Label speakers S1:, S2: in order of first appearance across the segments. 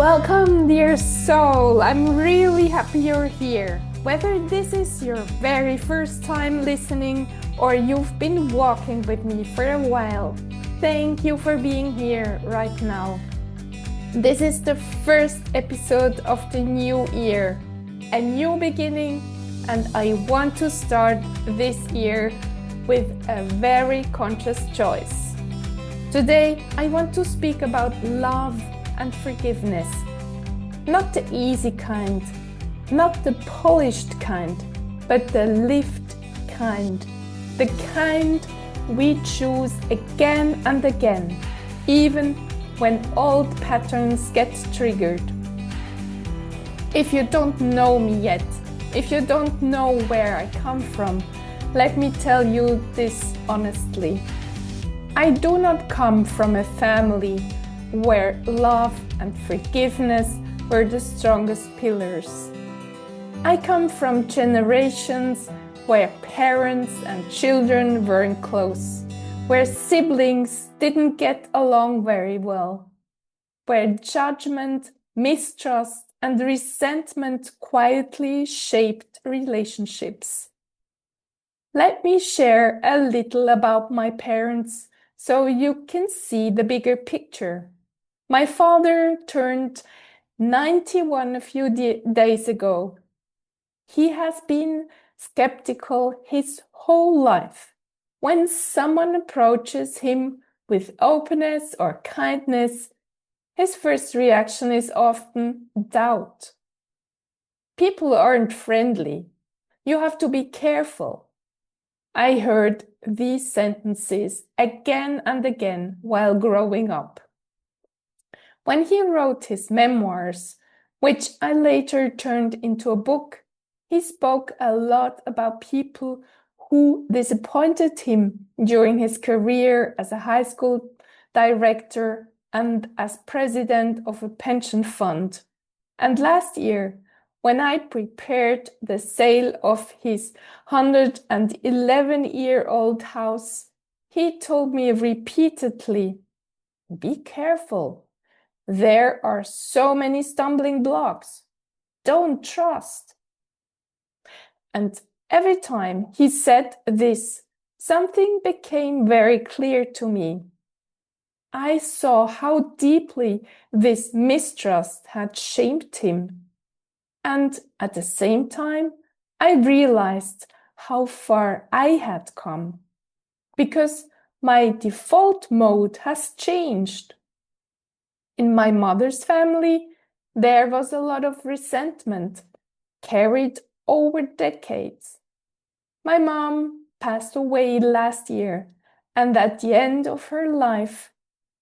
S1: Welcome, dear soul. I'm really happy you're here. Whether this is your very first time listening or you've been walking with me for a while, thank you for being here right now. This is the first episode of the new year, a new beginning, and I want to start this year with a very conscious choice. Today, I want to speak about love and forgiveness. Not the easy kind, not the polished kind, but the lived kind. The kind we choose again and again, even when old patterns get triggered. If you don't know me yet, if you don't know where I come from, let me tell you this honestly. I do not come from a family where love and forgiveness were the strongest pillars. I come from generations where parents and children weren't close, where siblings didn't get along very well, where judgment, mistrust, and resentment quietly shaped relationships. Let me share a little about my parents so you can see the bigger picture. My father turned 91 a few days ago. He has been skeptical his whole life. When someone approaches him with openness or kindness, his first reaction is often doubt. People aren't friendly. You have to be careful. I heard these sentences again and again while growing up. When he wrote his memoirs, which I later turned into a book, he spoke a lot about people who disappointed him during his career as a high school director and as president of a pension fund. And last year, when I prepared the sale of his 111-year-old house, he told me repeatedly, "Be careful. There are so many stumbling blocks. Don't trust." And every time he said this, something became very clear to me. I saw how deeply this mistrust had shaped him. And at the same time, I realized how far I had come, because my default mode has changed. In my mother's family, there was a lot of resentment carried over decades. My mom passed away last year, and at the end of her life,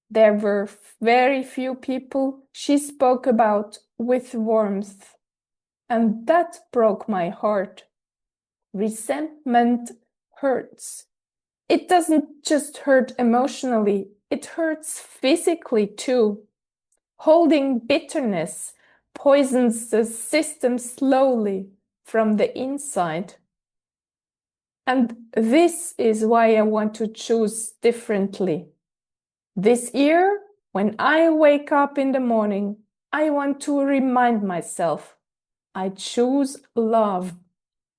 S1: there were very few people she spoke about with warmth. And that broke my heart. Resentment hurts. It doesn't just hurt emotionally, it hurts physically too. Holding bitterness poisons the system slowly from the inside. And this is why I want to choose differently. This year, when I wake up in the morning, I want to remind myself, I choose love.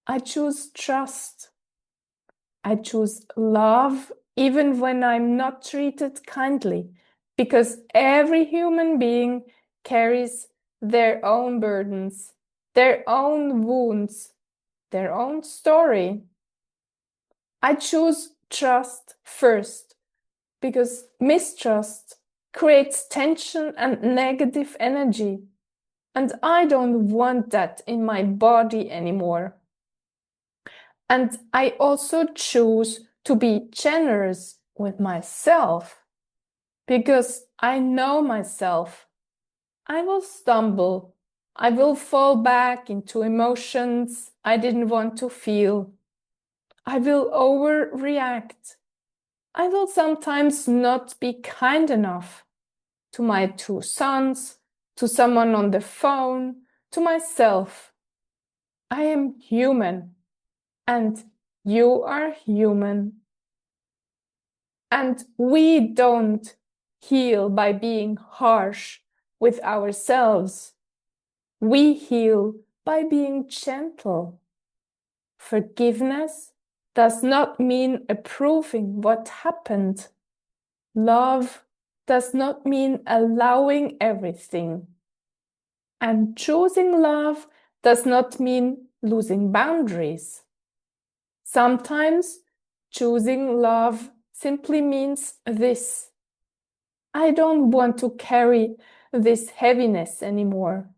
S1: I choose trust. I choose love even when I'm not treated kindly, because every human being carries their own burdens, their own wounds, their own story. I choose trust first, because mistrust creates tension and negative energy, and I don't want that in my body anymore. And I also choose to be generous with myself, because I know myself. I will stumble. I will fall back into emotions I didn't want to feel. I will overreact. I will sometimes not be kind enough to my 2 sons, to someone on the phone, to myself. I am human. And you are human. And we don't heal by being harsh with ourselves. We heal by being gentle. Forgiveness does not mean approving what happened. Love does not mean allowing everything. And choosing love does not mean losing boundaries. Sometimes choosing love simply means this: I don't want to carry this heaviness anymore.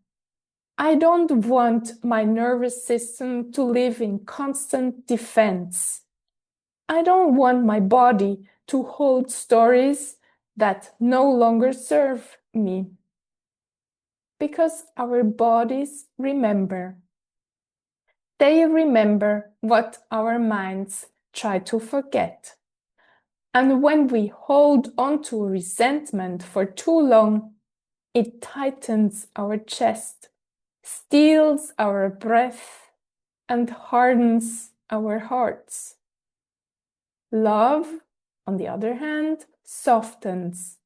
S1: I don't want my nervous system to live in constant defense. I don't want my body to hold stories that no longer serve me. Because our bodies remember. They remember what our minds try to forget. And when we hold on to resentment for too long, it tightens our chest, steals our breath, and hardens our hearts. Love, on the other hand, softens.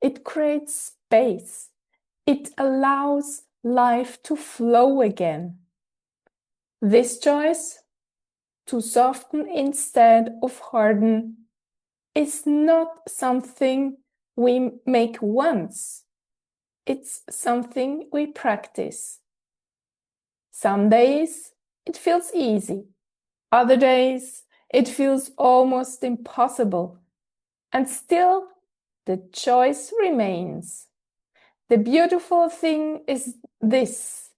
S1: It creates space. It allows life to flow again. This choice, to soften instead of harden, is not something we make once. It's something we practice. Some days it feels easy. Other days it feels almost impossible. And still, the choice remains. The beautiful thing is this: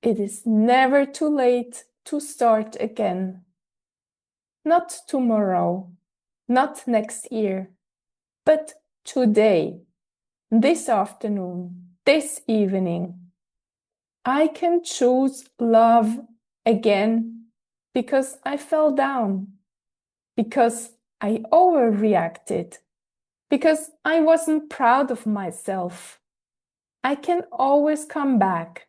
S1: it is never too late to start again. Not tomorrow, not next year, but today, this afternoon, this evening. I can choose love again because I fell down, because I overreacted, because I wasn't proud of myself. I can always come back.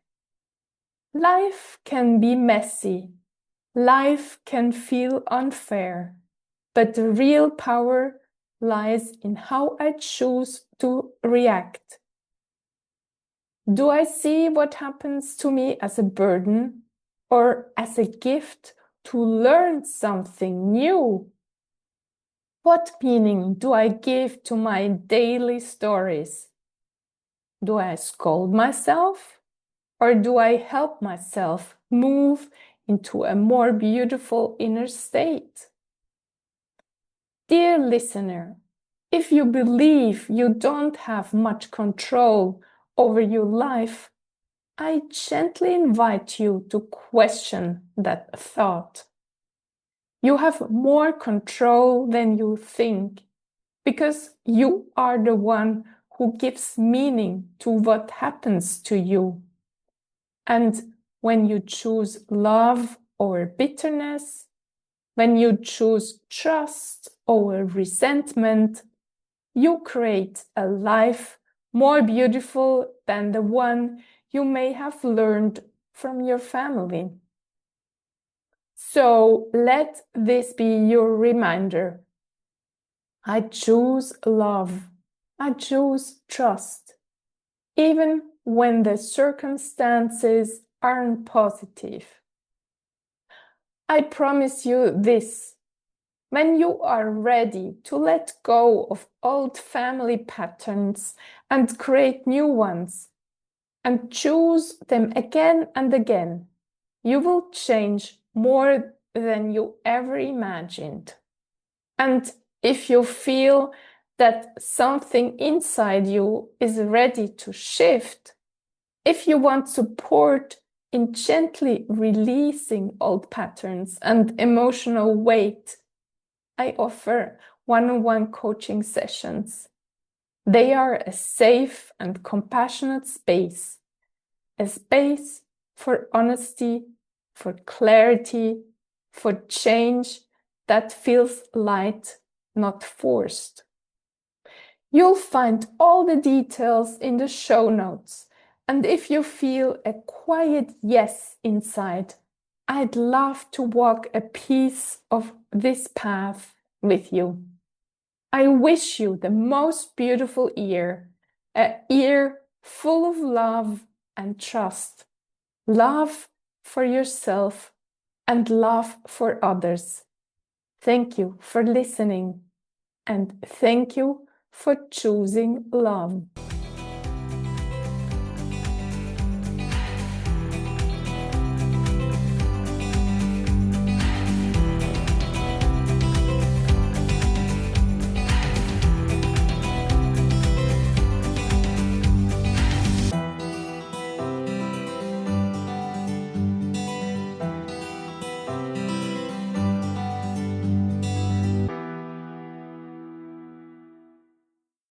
S1: Life can be messy. Life can feel unfair. But the real power lies in how I choose to react. Do I see what happens to me as a burden or as a gift to learn something new? What meaning do I give to my daily stories? Do I scold myself, or do I help myself move into a more beautiful inner state? Dear listener, if you believe you don't have much control over your life, I gently invite you to question that thought. You have more control than you think, because you are the one who gives meaning to what happens to you. And when you choose love over bitterness, when you choose trust over resentment, you create a life more beautiful than the one you may have learned from your family. So let this be your reminder. I choose love. I choose trust, even when the circumstances aren't positive. I promise you this: when you are ready to let go of old family patterns and create new ones, and choose them again and again, you will change more than you ever imagined. And if you feel that something inside you is ready to shift, if you want support in gently releasing old patterns and emotional weight, I offer one-on-one coaching sessions. They are a safe and compassionate space, a space for honesty, for clarity, for change that feels light, not forced. You'll find all the details in the show notes. And if you feel a quiet yes inside, I'd love to walk a piece of this path with you. I wish you the most beautiful year, a year full of love and trust, love for yourself and love for others. Thank you for listening, and thank you for choosing love.